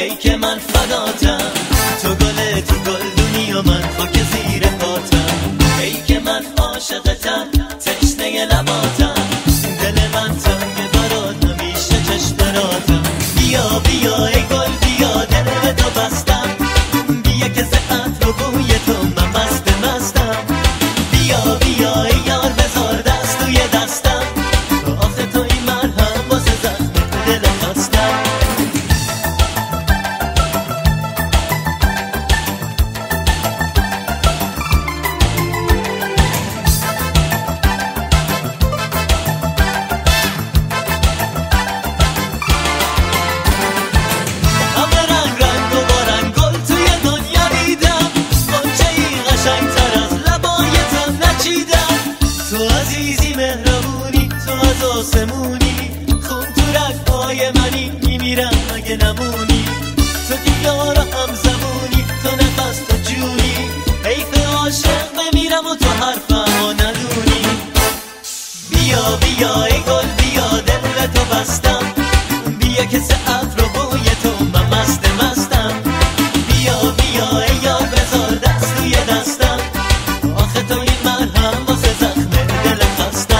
ای که من فداتم، تو گل دنیا من خاک زیر پاتم، ای که من عاشقتم تشنه لباتم، دل من تنگ برات همیشه چشم براتم. بیا بیا ای گل بیا دل تو بستم، بیا که زعت رو بوی تو من مستم. بیا بیا ای یار بذار دست توی دستم، آخه تو این مرهم واسه زخم دل خواستم. آسمونی خون تو رگ‌های منی، میمیرم اگه نمونی، تو که یار هم زبونی، تو نفس تو جونی، حیف عاشق بمیرم و تو حرفمو ندونی. بیا بیا ای گل بیا دل تو بستم، بیا که ساعت رو بوی تو من مستم. بیا بیا ای یار بذار دست توی دستم، آخه تو این مرهم واسه زخم دل خواستم.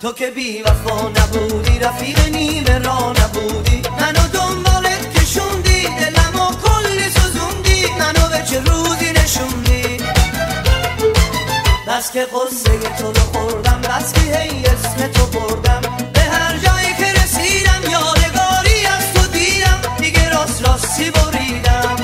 تو که بی وفا نبودی، رفیق نیمه را نبودی، منو دنبالت کشوندی، دلمو کلی سوزوندی، منو به چه روزی نشوندی. بس که قصه تو رو خوردم، بس که هی اسم تو بردم، به هر جایی که رسیدم یادگاری از تو دیدم، دیگه راستی بریدم.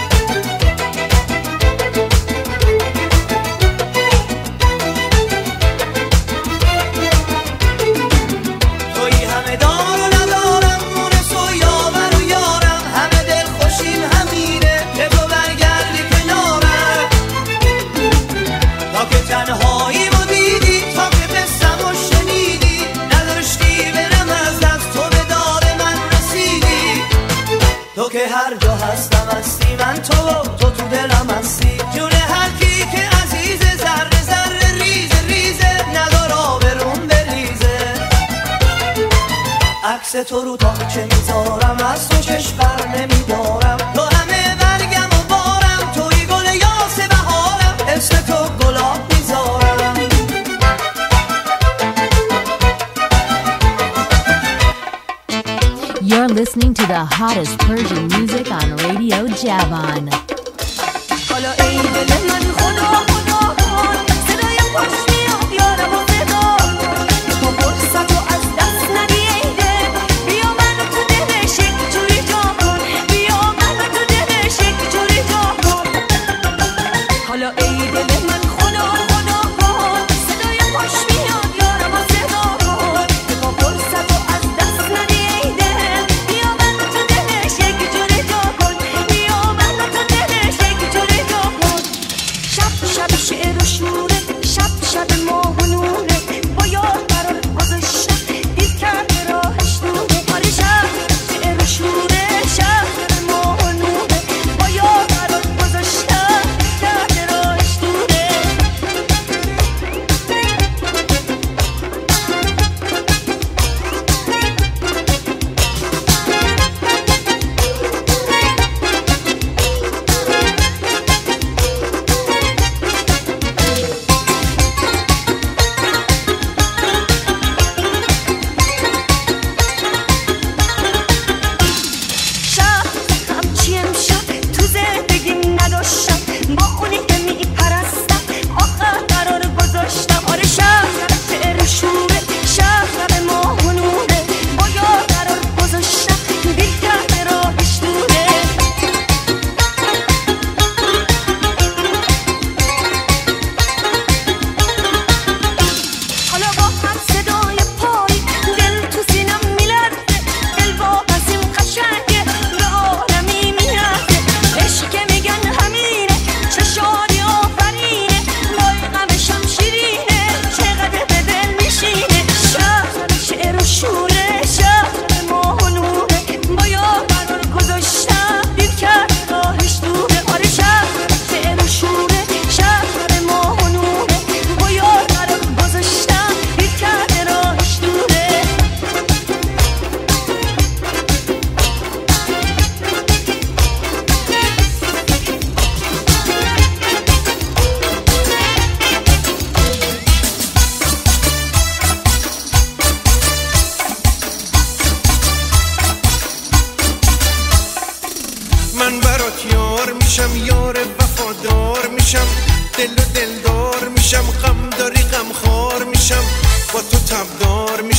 تو که هر جا هستم هستی، من تو دلم هستی، جون هر کی که عزیزه، ذره ذره ریزه ریزه، ندار آبرون بریزه. عکس تو رو تاقچه میذارم، از تو چشم بر نمیدارم، تو همه برگم و بارم، توی گل یاس بهارم، اسم تو گلاب میذارم. You're listening to the hottest Persian music on Radio Javan. حالا ای دل من خدا خدا کن، صدای خوش میاد یارم و صدا، تو فرصتو از دست ندی ای دل، بیا منو تو دلش یک جوری جا کن، بیا منو تو دلش یک جوری جا کن. حالا ای دل من خدا خدا کن، صدای خوش میاد یارم و صدا کن، تو فرصتو از دست ندی ای دل، بیا منو تو دلش یک جوری جا کن، بیا منو تو دلش یک جوری جا کن. شب شب شعر و شوره، شب شب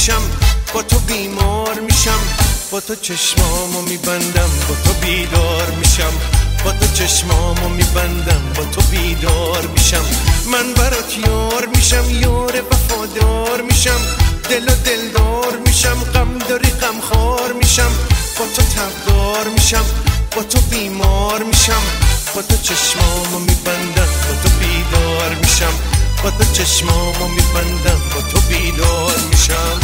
میشم، با تو بیمار میشم، با تو چشمامو میبندم، با تو بیدار میشم، با تو چشمامو میبندم، با تو بیدار میشم. من برات یار میشم، یار وفادار میشم، دل و دلدار میشم، غم داری غم خار میشم، با تو تبدار میشم، با تو بیمار میشم، با تو چشمامو میبندم، با تو بیدار میشم، با تو چشمامو میبندم، با تو بیدار میشم.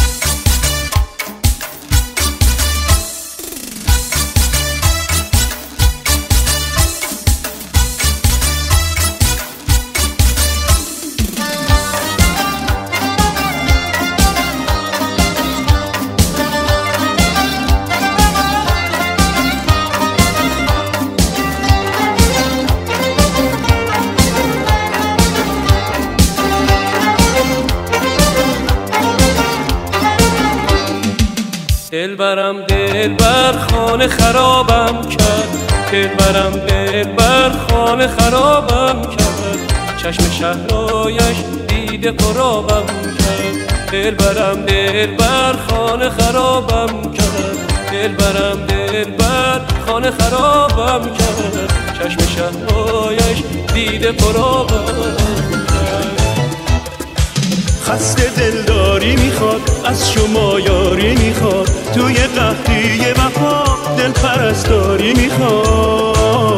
دلبرم دلبر خانه خرابم کرد، دلبرم دلبر خانه خرابم کرد، چشم شهرایش دیده قرابم کرد. دلبرم دلبر خانه خرابم کرد، دلبرم دلبر خانه خرابم کرد، چشم شهرایش دیده قرابم کرد. خسته دلداری میخواد، از شما یاری میخواد، توی قحطی وفا دل پرستاری میخواد.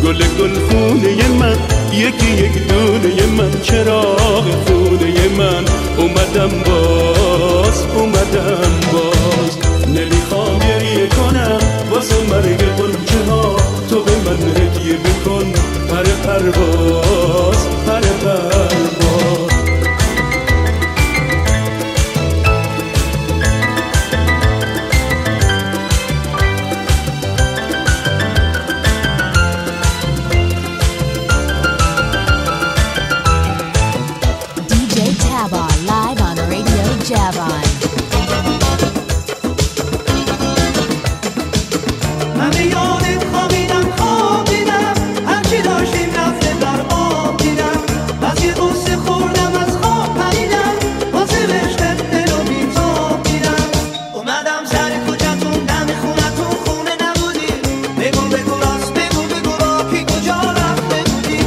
گل خونه من، یکی یک دونه من، چراغ خونه من، اومدم باز، اومدم باز. نمیخوام گریه کنم واسه مرگ قنچه ها، تو به من هدیه بکن پر پرواز، پر پرواز. Live on Radio Javon. من به یادت خوابیدم هرچی داشتیم رفته در آب دیدم، بس یه قصه خوردم از خواب پریدم، واسه عشقت دل و بیتاب دیدم. اومدم سر کوچتون دم خونتون، خونه نبودی، بگو راست بگو با کی کجا رفته بودی،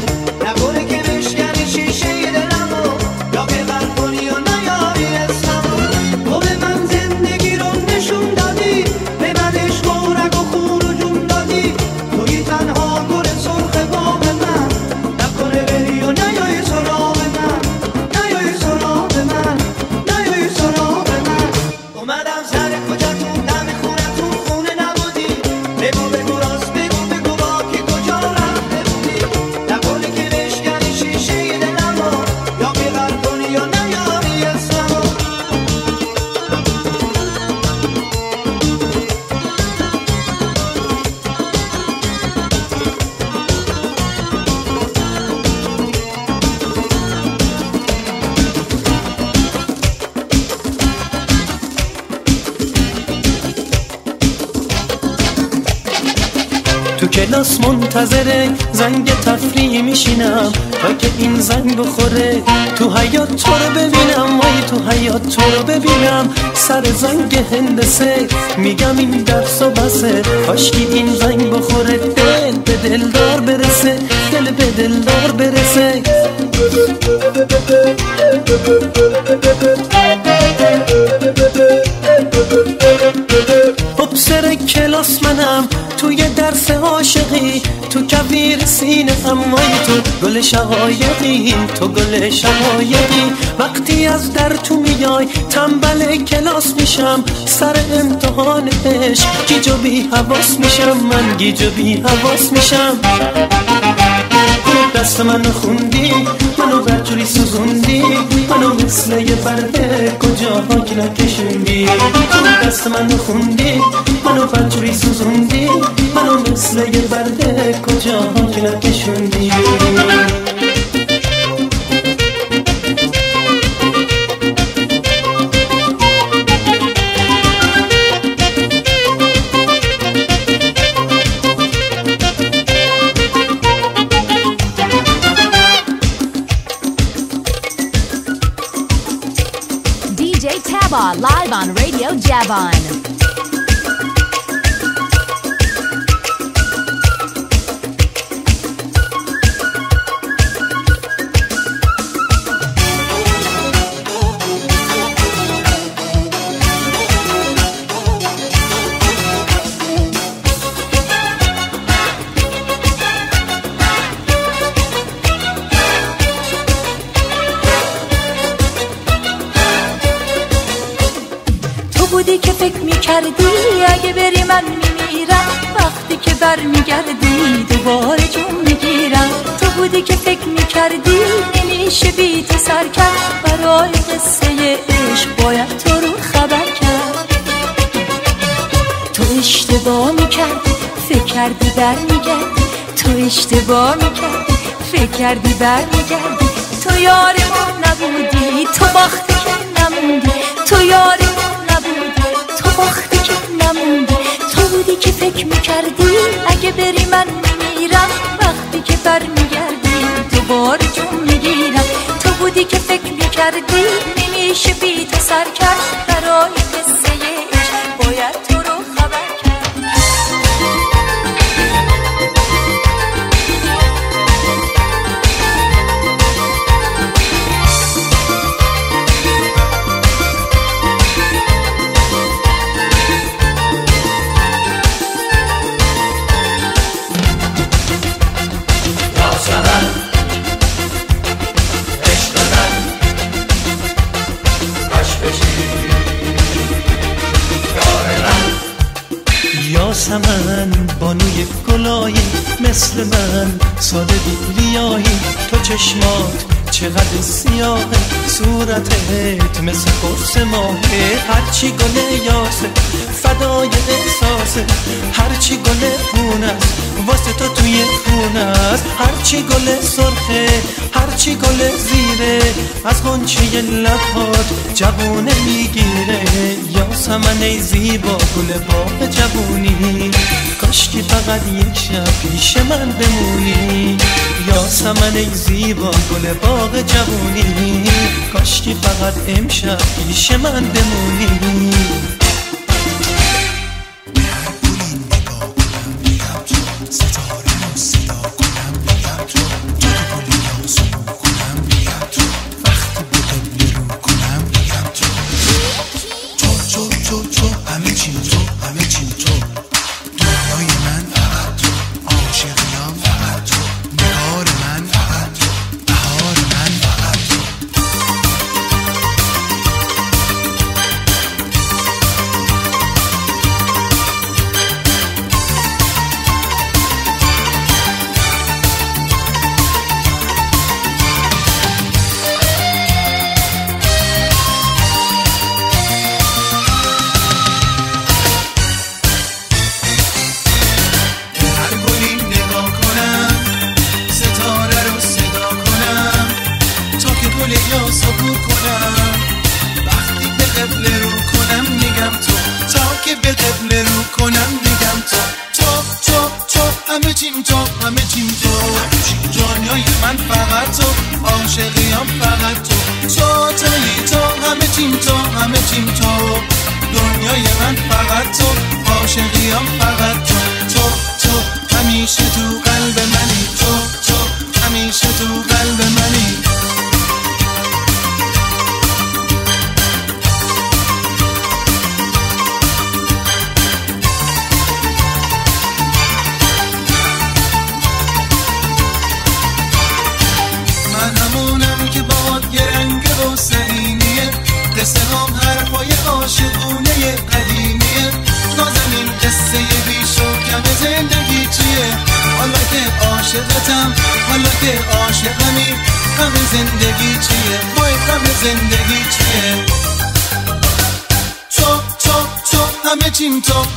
نکنه که بشکنی شیشه دلمو، یا که قلب کنی و نیاری اسممو. تو به من زندگی رو نشون دادی، به من عشق و رگ و خون و جون دادی، توی تنها گل سرخ باغ من، نکنه بری و نیای سراغ من، نیای سراغ من، نیای سراغ من. اومدم سر کوچتون دم خونتون، خونه نبودی، بگو راست بگو با کی کجا رفته بودی، نکنه که بشکنی شیشه دلمو، یا که قلب کنی یا نیاری اسممو. تو کلاس منتظر زنگ تفریح میشینم تا که این زنگ بخوره، تو حیاط تو رو ببینم، وای تو حیاط تو رو ببینم، سر زنگ هندسه میگم این درس و بسه، کاشکی این زنگ بخوره، دل به دلدار برسه، دل به دلدار برسه. افسر کلاس منم، توی درس عاشقی، تو کویر سینه امای تو گل شقایقی، تو گل شقایقی. وقتی از در تو میای تنبل کلاس میشم، سر امتحان عشق گیج و بی حواس میشم، من گیج و بی حواس میشم. دست منو خوندی، منو برجوری سوزوندی، منو مثل یه برده کجا که نکشوندی. دست منو خوندی، منو برجوری سوزوندی، منو مثل یه برده کجا که نکشوندی. DJ Tab. live on Radio Javon. بودی که فکر میکردی اگه بری من میمیرم، وقتی که برمیگردی دوباره جون میگیرم. تو بودی که فکر میکردی نمیشه بی تو سر کرد، برای قصه عشق باید تو رو خبر کرد. تو اشتباه میکردی فکر کردی برمیگردی، تو اشتباه میکردی فکر کردی برمیگردی. تو یار ما نبودی، تو وقتی که نموندی، تو یار ما نبودی، تو وقتی که نموندی. تو بودی که فکر میکردی اگه بری من میمیرم، وقتی که برمیگردی دوباره جون میگیرم. تو بودی که فکر میکردی نمیشه بی تو سر کرد، برای قصه عشق باید تو رو خبر کرد. یاسمن بانوی گلایی مثل من ساده بیلیایی. تو چشمات چقدر سیاهه، صورتت مثل قرص ماهه. هرچی گل یاسه فدای احساسه، هرچی گل خون است واسه تو توی خون است. هرچی گل سرخه هرچی گل زیره، از غنچه لبات جوونه میگیره. یاسمن ای زیبا گل باغ جوونی، کاشکی فقط یک شب پیش من بمونی. یاسمن ای زیبا گل باغ جوونی، کاشکی فقط امشب پیش من بمونی.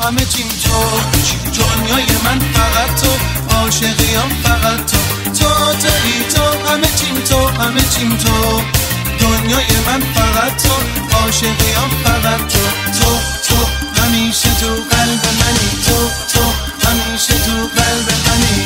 همه چیم تو، دنیای من فقط تو، عاشقیم فقط تو. تویی تو، همه چیم تو، همه چیم تو، دنیای من فقط تو، عاشقیم فقط تو. تو همیشه تو قلب منی، تو همیشه تو قلب منی.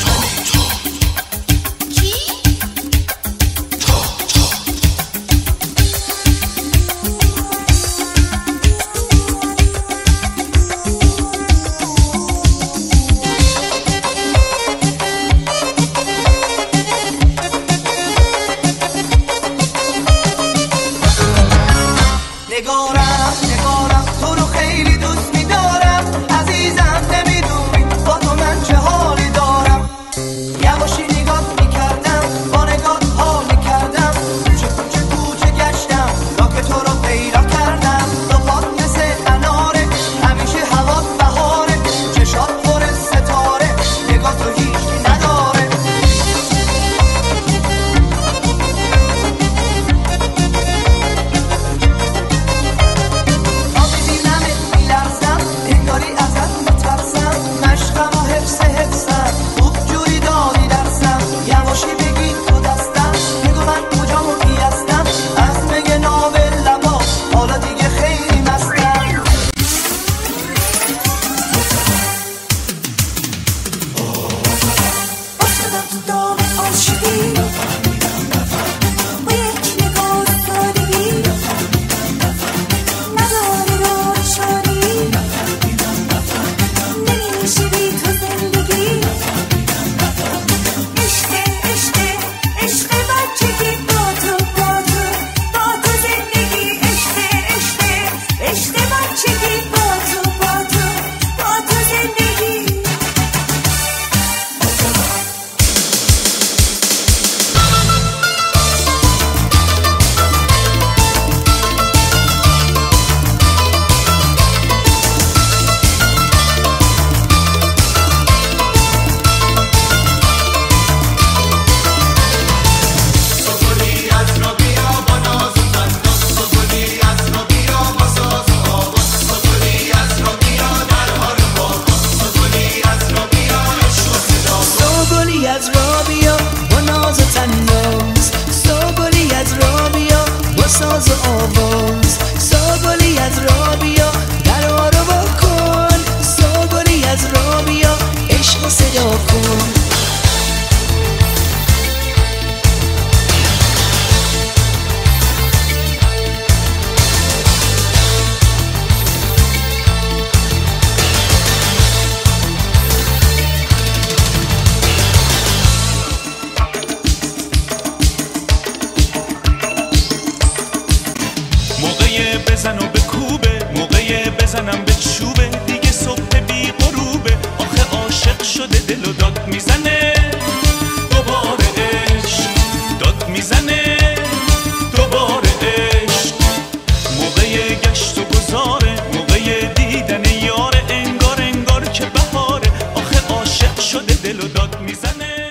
دل و داد میزنه